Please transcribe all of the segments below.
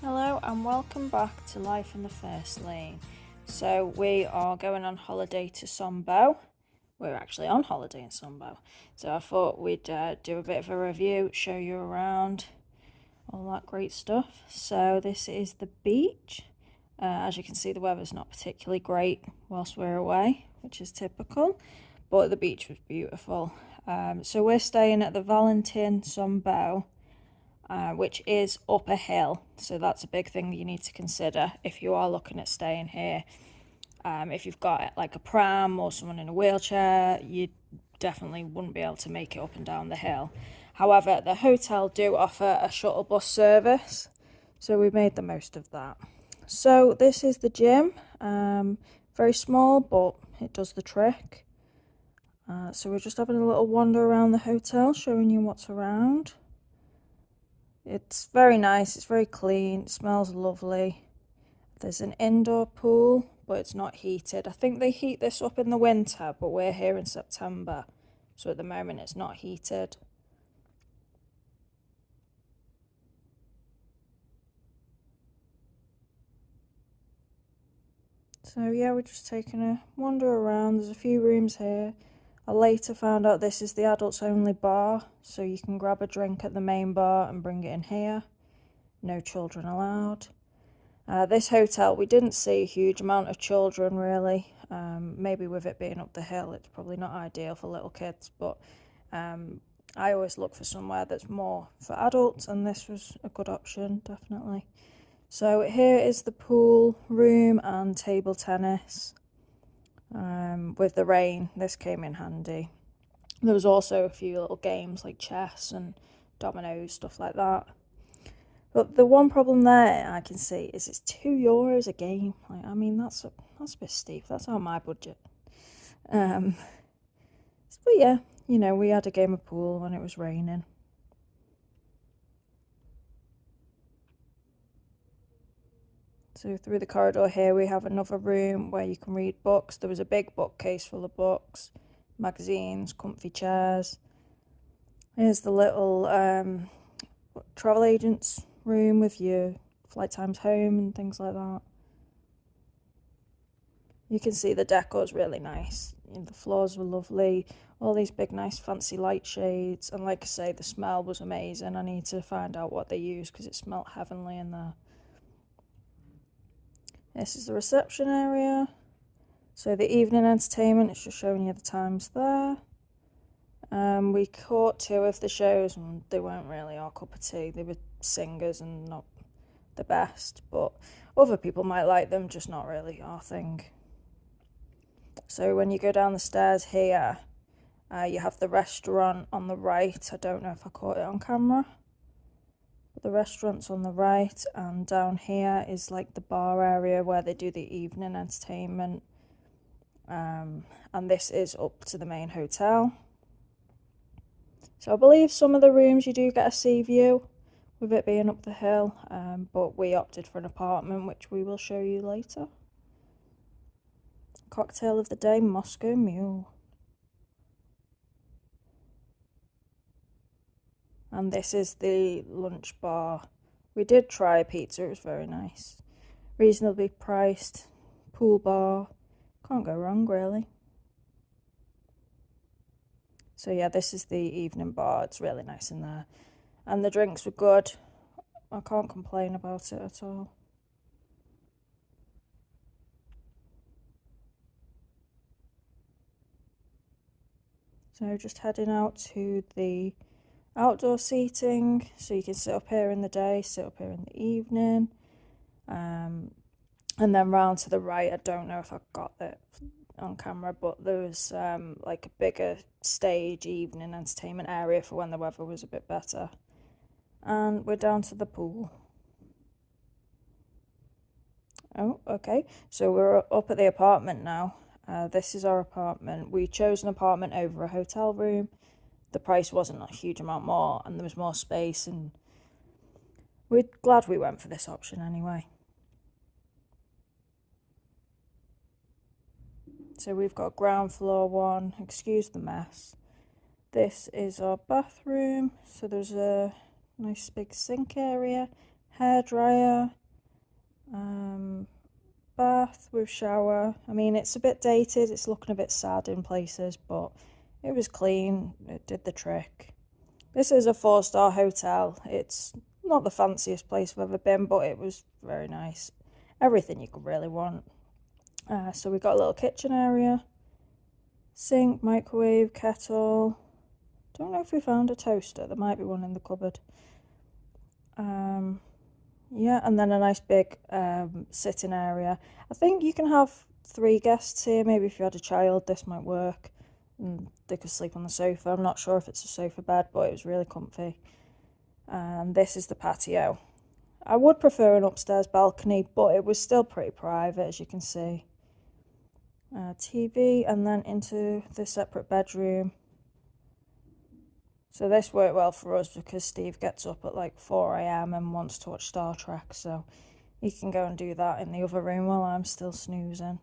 Hello and welcome back to Life in the First Lane. So we are going on holiday to Sombo. We're actually on holiday in Sombo. So I thought we'd do a bit of a review, show you around, all that great stuff. So this is the beach. As you can see, the weather's not particularly great whilst we're away, which is typical, but the beach was beautiful. So we're staying at the Valentin Sombo, which is up a hill. So that's a big thing you need to consider if you are looking at staying here. If you've got like a pram or someone in a wheelchair, you definitely wouldn't be able to make it up and down the hill. However, the hotel do offer a shuttle bus service, so we made the most of that. So this is the gym, very small, but it does the trick. So we're just having a little wander around the hotel, showing you what's around. It's very nice, it's very clean, it smells lovely. There's an indoor pool, but it's not heated. I think they heat this up in the winter, but we're here in September, so at the moment it's not heated. So yeah, we're just taking a wander around. There's a few rooms here. I later found out this is the adults only bar, so you can grab a drink at the main bar and bring it in here. No children allowed. This hotel, we didn't see a huge amount of children really. Maybe with it being up the hill, it's probably not ideal for little kids, but I always look for somewhere that's more for adults, and this was a good option, definitely. So here is the pool room and table tennis. With the rain, this came in handy. There was also a few little games like chess and dominoes, stuff like that. But the one problem there I can see is it's €2 a game. Like, I mean, that's a bit steep. That's on my budget. But yeah, we had a game of pool when it was raining. So through the corridor here, we have another room where you can read books. There was a big bookcase full of books, magazines, comfy chairs. Here's the little travel agent's room with your flight times home and things like that. You can see the decor is really nice. The floors were lovely. All these big, nice, fancy light shades. And like I say, the smell was amazing. I need to find out what they use because it smelled heavenly in there. This is the reception area. So the evening entertainment, it's just showing you the times there. We caught two of the shows and they weren't really our cup of tea. They were singers and not the best, but other people might like them, just not really our thing. So when you go down the stairs here, you have the restaurant on the right. I don't know if I caught it on camera, but the restaurant's on the right, and down here is like the bar area where they do the evening entertainment. And this is up to the main hotel. So I believe some of the rooms you do get a sea view with it being up the hill, but we opted for an apartment, which we will show you later. Cocktail of the day, Moscow Mule. And this is the lunch bar. We did try a pizza, it was very nice. Reasonably priced, pool bar. Can't go wrong, really. So yeah, this is the evening bar. It's really nice in there. And the drinks were good. I can't complain about it at all. So just heading out to the outdoor seating. So you can sit up here in the day, sit up here in the evening. And then round to the right, I don't know if I got it on camera, but there was like a bigger stage evening entertainment area for when the weather was a bit better. And we're down to the pool. Oh, okay. So we're up at the apartment now. This is our apartment. We chose an apartment over a hotel room. The price wasn't a huge amount more, and there was more space, and we're glad we went for this option anyway. So we've got ground floor one. Excuse the mess. This is our bathroom. So there's a nice big sink area, hairdryer, bath with shower. I mean, it's a bit dated, it's looking a bit sad in places, but it was clean, it did the trick. This is a 4-star hotel. It's not the fanciest place I've ever been, but it was very nice. Everything you could really want. So we got a little kitchen area, sink, microwave, kettle. Don't know if we found a toaster. There might be one in the cupboard. Yeah, and then a nice big sitting area. I think you can have 3 guests here. Maybe if you had a child, this might work. And they could sleep on the sofa. I'm not sure if it's a sofa bed, but it was really comfy. And this is the patio. I would prefer an upstairs balcony, but it was still pretty private, as you can see. TV, and then into the separate bedroom. So this worked well for us because Steve gets up at like 4 a.m. and wants to watch Star Trek, so he can go and do that in the other room while I'm still snoozing.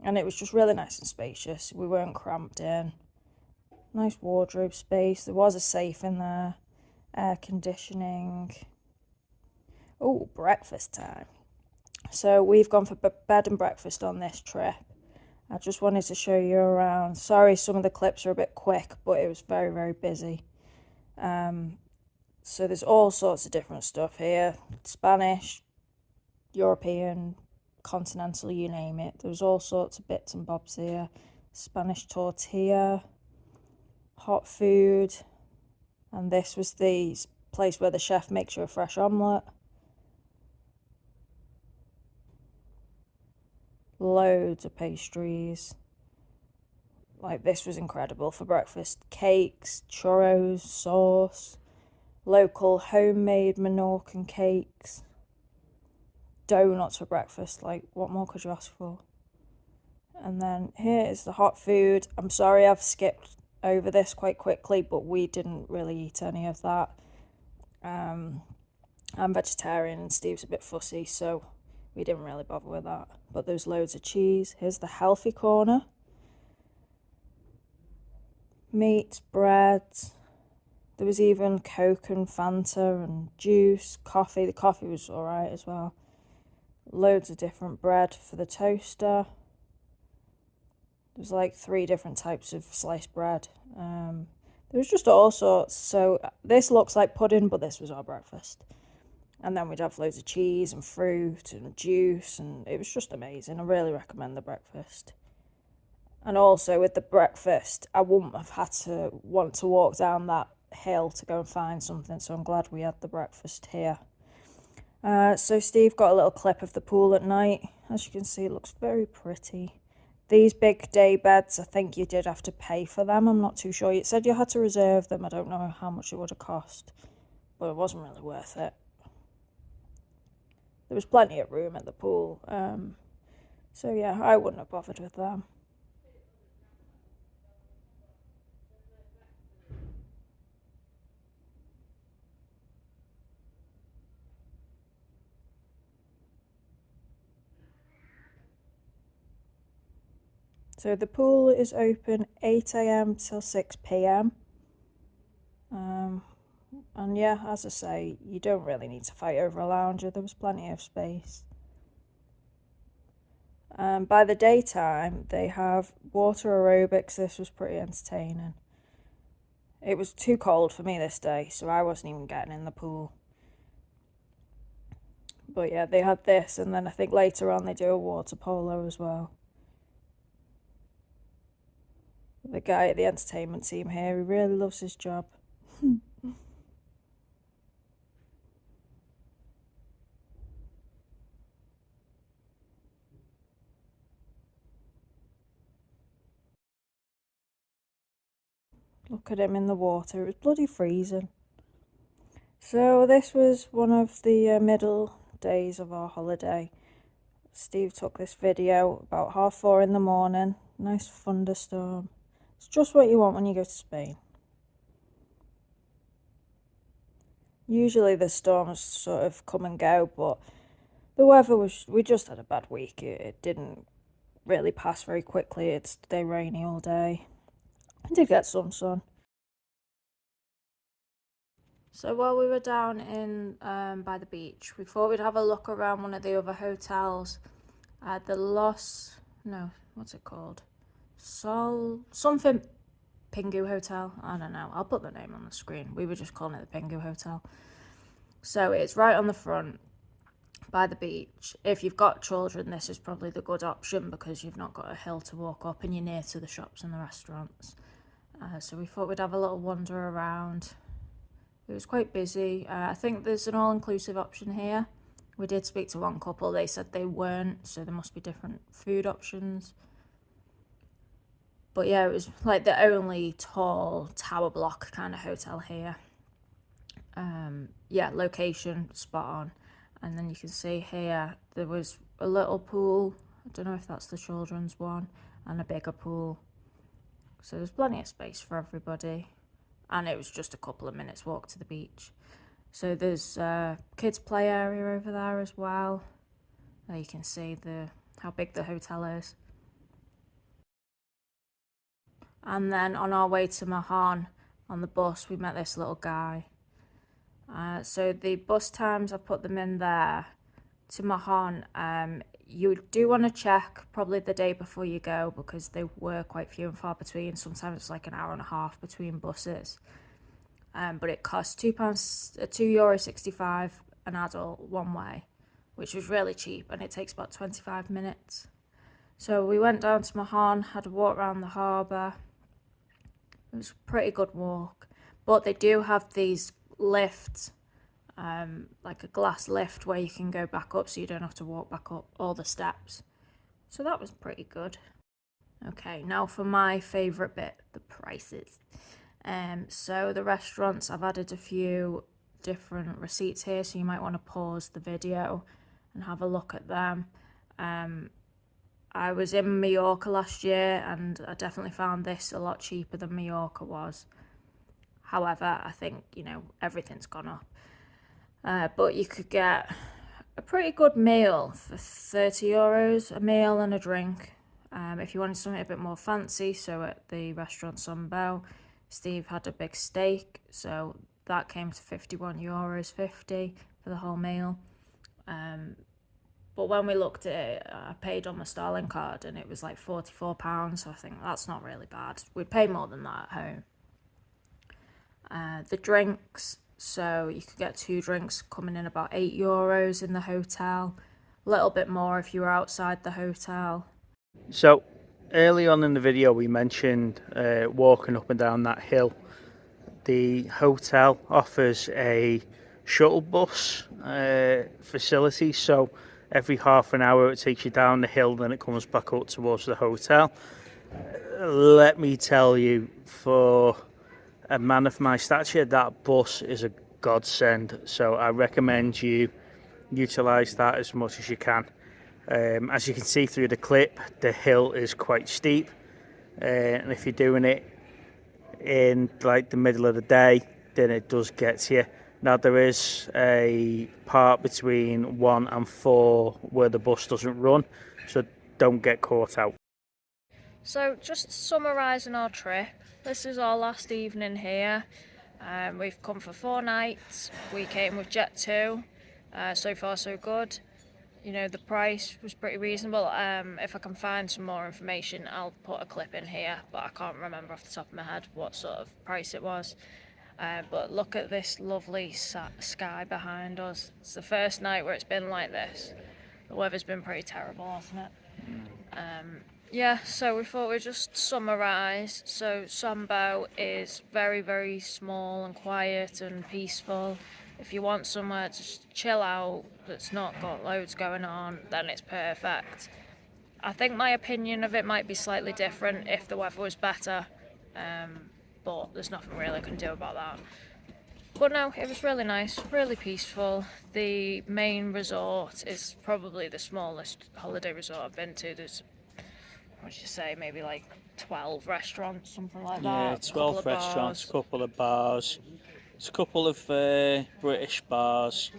And it was just really nice and spacious. We weren't cramped in. Nice wardrobe space. There was a safe in there. Air conditioning. Oh, breakfast time. So we've gone for bed and breakfast on this trip. I just wanted to show you around. Sorry, some of the clips are a bit quick, but it was very, very busy. So there's all sorts of different stuff here. Spanish, European, continental, you name it. There's all sorts of bits and bobs here. Spanish tortilla, hot food. And this was the place where the chef makes you a fresh omelette. Loads of pastries. Like, this was incredible for breakfast. Cakes, churros, sauce, local homemade Menorcan cakes, donuts for breakfast. Like, what more could you ask for? And then here is the hot food. I'm sorry I've skipped over this quite quickly, but we didn't really eat any of that. I'm vegetarian and Steve's a bit fussy, so we didn't really bother with that. But there's loads of cheese. Here's the healthy corner. Meat, bread. There was even Coke and Fanta and juice, coffee. The coffee was alright as well. Loads of different bread for the toaster. There's like 3 different types of sliced bread. There was just all sorts. So this looks like pudding, but this was our breakfast. And then we'd have loads of cheese and fruit and juice, and it was just amazing. I really recommend the breakfast. And also with the breakfast, I wouldn't have had to want to walk down that hill to go and find something, so I'm glad we had the breakfast here. So Steve got a little clip of the pool at night. As you can see, it looks very pretty. These big day beds, I think you did have to pay for them. I'm not too sure. It said you had to reserve them. I don't know how much it would have cost, but it wasn't really worth it. There was plenty of room at the pool. So yeah, I wouldn't have bothered with them. So the pool is open 8 a.m. till 6 p.m. And yeah, as I say, you don't really need to fight over a lounger. There was plenty of space. By the daytime, they have water aerobics. This was pretty entertaining. It was too cold for me this day, so I wasn't even getting in the pool. But yeah, they had this, and then I think later on they do a water polo as well. The guy at the entertainment team here, he really loves his job. Look at him in the water. It was bloody freezing. So this was one of the middle days of our holiday. Steve took this video about 4:30 in the morning. Nice thunderstorm. It's just what you want when you go to Spain. Usually the storms sort of come and go, but the weather was, we just had a bad week. It didn't really pass very quickly. It stayed rainy all day. I did get some sun. So while we were down in by the beach, we thought we'd have a look around one of the other hotels. What's it called? Something Pingu Hotel. I don't know. I'll put the name on the screen. We were just calling it the Pingu Hotel. So it's right on the front by the beach. If you've got children, this is probably the good option because you've not got a hill to walk up and you're near to the shops and the restaurants. So we thought we'd have a little wander around. It was quite busy. I think there's an all-inclusive option here. We did speak to one couple. They said they weren't, so there must be different food options. But yeah, it was like the only tall tower block kind of hotel here. Yeah, location spot on. And then you can see here there was a little pool. I don't know if that's the children's one, and a bigger pool. So there's plenty of space for everybody. And it was just a couple of minutes walk to the beach. So there's a kids play area over there as well. There you can see how big the hotel is. And then on our way to Mahon on the bus, we met this little guy. So the bus times, I've put them in there. To Mahon, you do want to check probably the day before you go because they were quite few and far between. Sometimes it's like an hour and a half between buses. But it costs €2.65 an adult one way, which was really cheap, and it takes about 25 minutes. So we went down to Mahon, had a walk around the harbour. It was a pretty good walk, but they do have these lifts, like a glass lift where you can go back up so you don't have to walk back up all the steps. So that was pretty good. Okay, now for my favourite bit, the prices. So the restaurants, I've added a few different receipts here, so you might want to pause the video and have a look at them. I was in Menorca last year and I definitely found this a lot cheaper than Menorca was. However, I think, everything's gone up. But you could get a pretty good meal for €30, a meal and a drink. If you wanted something a bit more fancy, so at the restaurant Sunbow, Steve had a big steak, so that came to €51.50 for the whole meal. But when we looked at it, I paid on my Starling card and it was like £44, so I think that's not really bad. We'd pay more than that at home. The drinks, so you could get 2 drinks coming in about €8 in the hotel. A little bit more if you were outside the hotel. So early on in the video we mentioned walking up and down that hill. The hotel offers a shuttle bus facility, so every half an hour it takes you down the hill, then it comes back up towards the hotel. Let me tell you, for a man of my stature, that bus is a godsend, so I recommend you utilise that as much as you can. As you can see through the clip, the hill is quite steep, and if you're doing it in like the middle of the day, then it does get to you. Now there is a part between 1 and 4 where the bus doesn't run, so don't get caught out. So just summarising our trip, this is our last evening here. We've come for 4 nights. We came with Jet 2. So far so good. The price was pretty reasonable. If I can find some more information, I'll put a clip in here, but I can't remember off the top of my head what sort of price it was. But look at this lovely sky behind us. It's the first night where it's been like this. The weather's been pretty terrible, hasn't it? Yeah, so we thought we'd just summarise. So Sombo is very, very small and quiet and peaceful. If you want somewhere to just chill out that's not got loads going on, then it's perfect. I think my opinion of it might be slightly different if the weather was better, but there's nothing really I can do about that. But no, it was really nice, really peaceful. The main resort is probably the smallest holiday resort I've been to. There's, what would you say, maybe like 12 restaurants, something like that. Yeah, 12 restaurants, a couple of bars. It's a couple of British bars.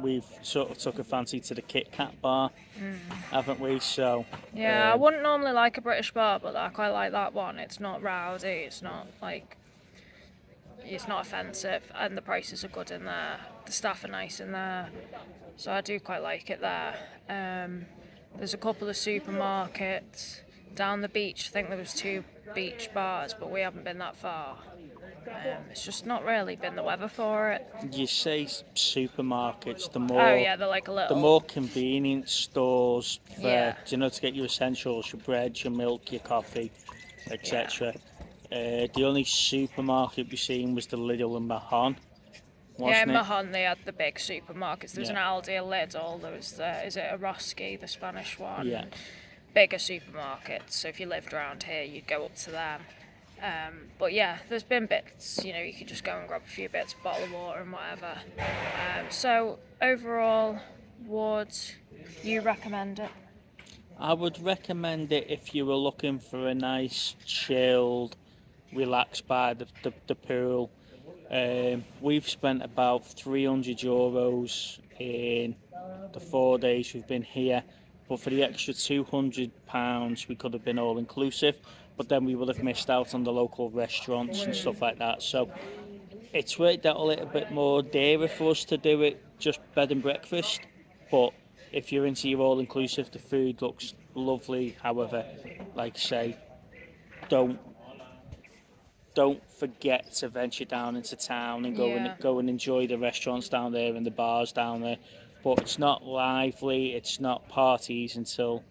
We've sort of took a fancy to the Kit Kat bar, haven't we? So yeah, I wouldn't normally like a British bar, but I quite like that one. It's not rowdy. It's not like it's not offensive, and the prices are good in there. The staff are nice in there, so I do quite like it there. There's a couple of supermarkets down the beach. I think there was 2 beach bars, but we haven't been that far. It's just not really been the weather for it. You say supermarkets, Oh yeah, they're like a the little. more convenient stores for, Yeah. to get your essentials, your bread, your milk, your coffee, etc. The only supermarket we seen was the Lidl and Mahon, Yeah, wasn't in it? Mahon they had the big supermarkets. There was an Yeah. Aldi, a Lidl, there was is it a Roski, the Spanish one? Yeah. Bigger supermarkets. So if you lived around here, you'd go up to them. But yeah, there's been bits, you could just go and grab a few bits, bottle of water and whatever. So overall, would you recommend it? I would recommend it if you were looking for a nice, chilled, relaxed by the pool. We've spent about €300 in the 4 days we've been here, but for the extra £200 we could have been all inclusive, but then we would have missed out on the local restaurants and stuff like that. So it's worked out a little bit more dearer for us to do it just bed and breakfast, but if you're into your all inclusive, the food looks lovely. However, like I say, don't forget to venture down into town and go and enjoy the restaurants down there and the bars down there. But it's not lively, it's not parties until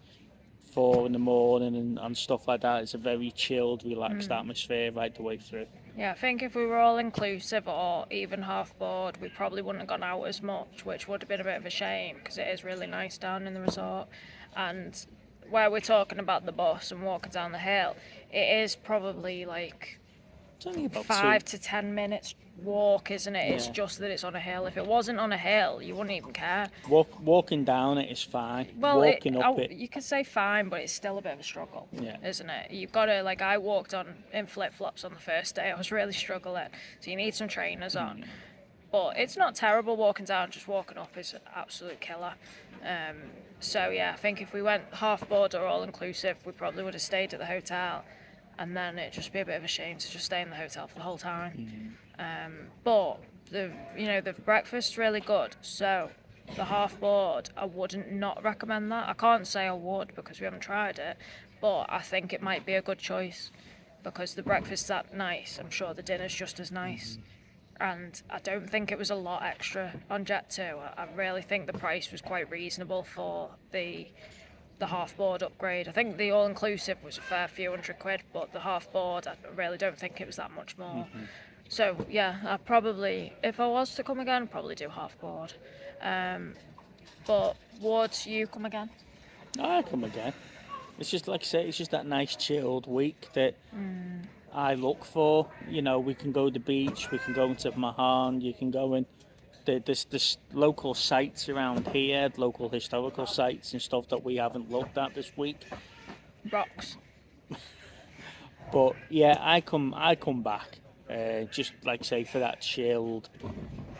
4 in the morning and stuff like that. It's a very chilled, relaxed atmosphere right the way through. Yeah, I think if we were all inclusive or even half board, we probably wouldn't have gone out as much, which would have been a bit of a shame because it is really nice down in the resort. And where we're talking about the bus and walking down the hill, it is probably like It's only about 5 to 10 minutes walk, isn't it? It's Yeah. just that it's on a hill. If it wasn't on a hill, you wouldn't even care. Walking down it is fine. Well, Walking up it, you could say fine, but it's still a bit of a struggle, Yeah. isn't it? You've got to, like, I walked in flip-flops on the first day. I was really struggling, so you need some trainers on. But it's not terrible walking down, just walking up is an absolute killer. So yeah, I think if we went half board or all inclusive, we probably would have stayed at the hotel, and then it'd just be a bit of a shame to just stay in the hotel for the whole time. But the breakfast's really good, so the half board, I wouldn't not recommend that. I can't say I would because we haven't tried it, but I think it might be a good choice because the breakfast's that nice. I'm sure the dinner's just as nice. And I don't think it was a lot extra on Jet 2. I really think the price was quite reasonable for the half board upgrade. I think the all inclusive was a fair few £100, but the half board, I really don't think it was that much more. So yeah, I probably, if I was to come again, I'd probably do half board. But would you come again? I come again. It's just like I say, it's just that nice chilled week that I look for. We can go to the beach, we can go into Mahon, you can go in. There's local sites around here, local historical sites and stuff that we haven't looked at this week. Rocks. But yeah, I come back, just like I say, for that chilled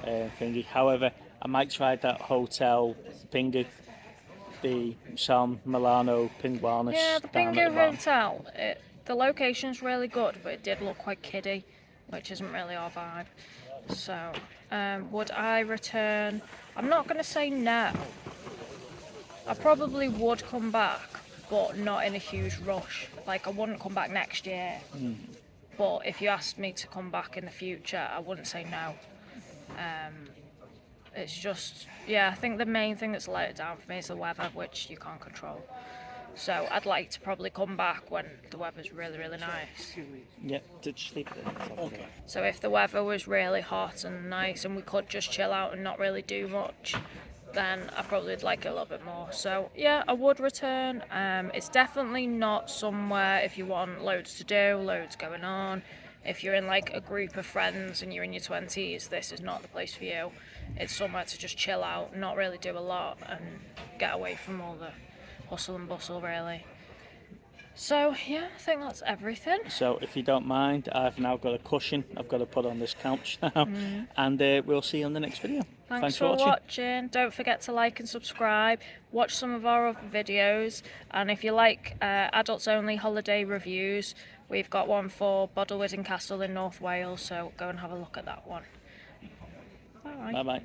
thingy. However, I might try that hotel Pingu, the San Milano Pinguanis. Yeah, the Pingu Hotel. The location's really good, but it did look quite kiddie, which isn't really our vibe. So, would I return? I'm not going to say no. I probably would come back, but not in a huge rush. Like, I wouldn't come back next year. But if you asked me to come back in the future, I wouldn't say no. It's just, yeah, I think the main thing that's let it down for me is the weather, which you can't control. So I'd like to probably come back when the weather's really, really nice. Yeah, did you sleep there? Okay. So if the weather was really hot and nice and we could just chill out and not really do much, then I probably would like it a little bit more. So yeah, I would return. It's definitely not somewhere if you want loads to do, loads going on. If you're in like a group of friends and you're in your 20s, this is not the place for you. It's somewhere to just chill out, not really do a lot and get away from all the hustle and bustle really. So yeah, I think that's everything. So if you don't mind, I've now got a cushion I've got to put on this couch now, and we'll see you on the next video. Thanks for watching. Don't forget to like and subscribe. Watch some of our other videos, and if you like adults only holiday reviews, we've got one for Bodlewydden Castle in North Wales, so go and have a look at that one. Bye. Bye bye.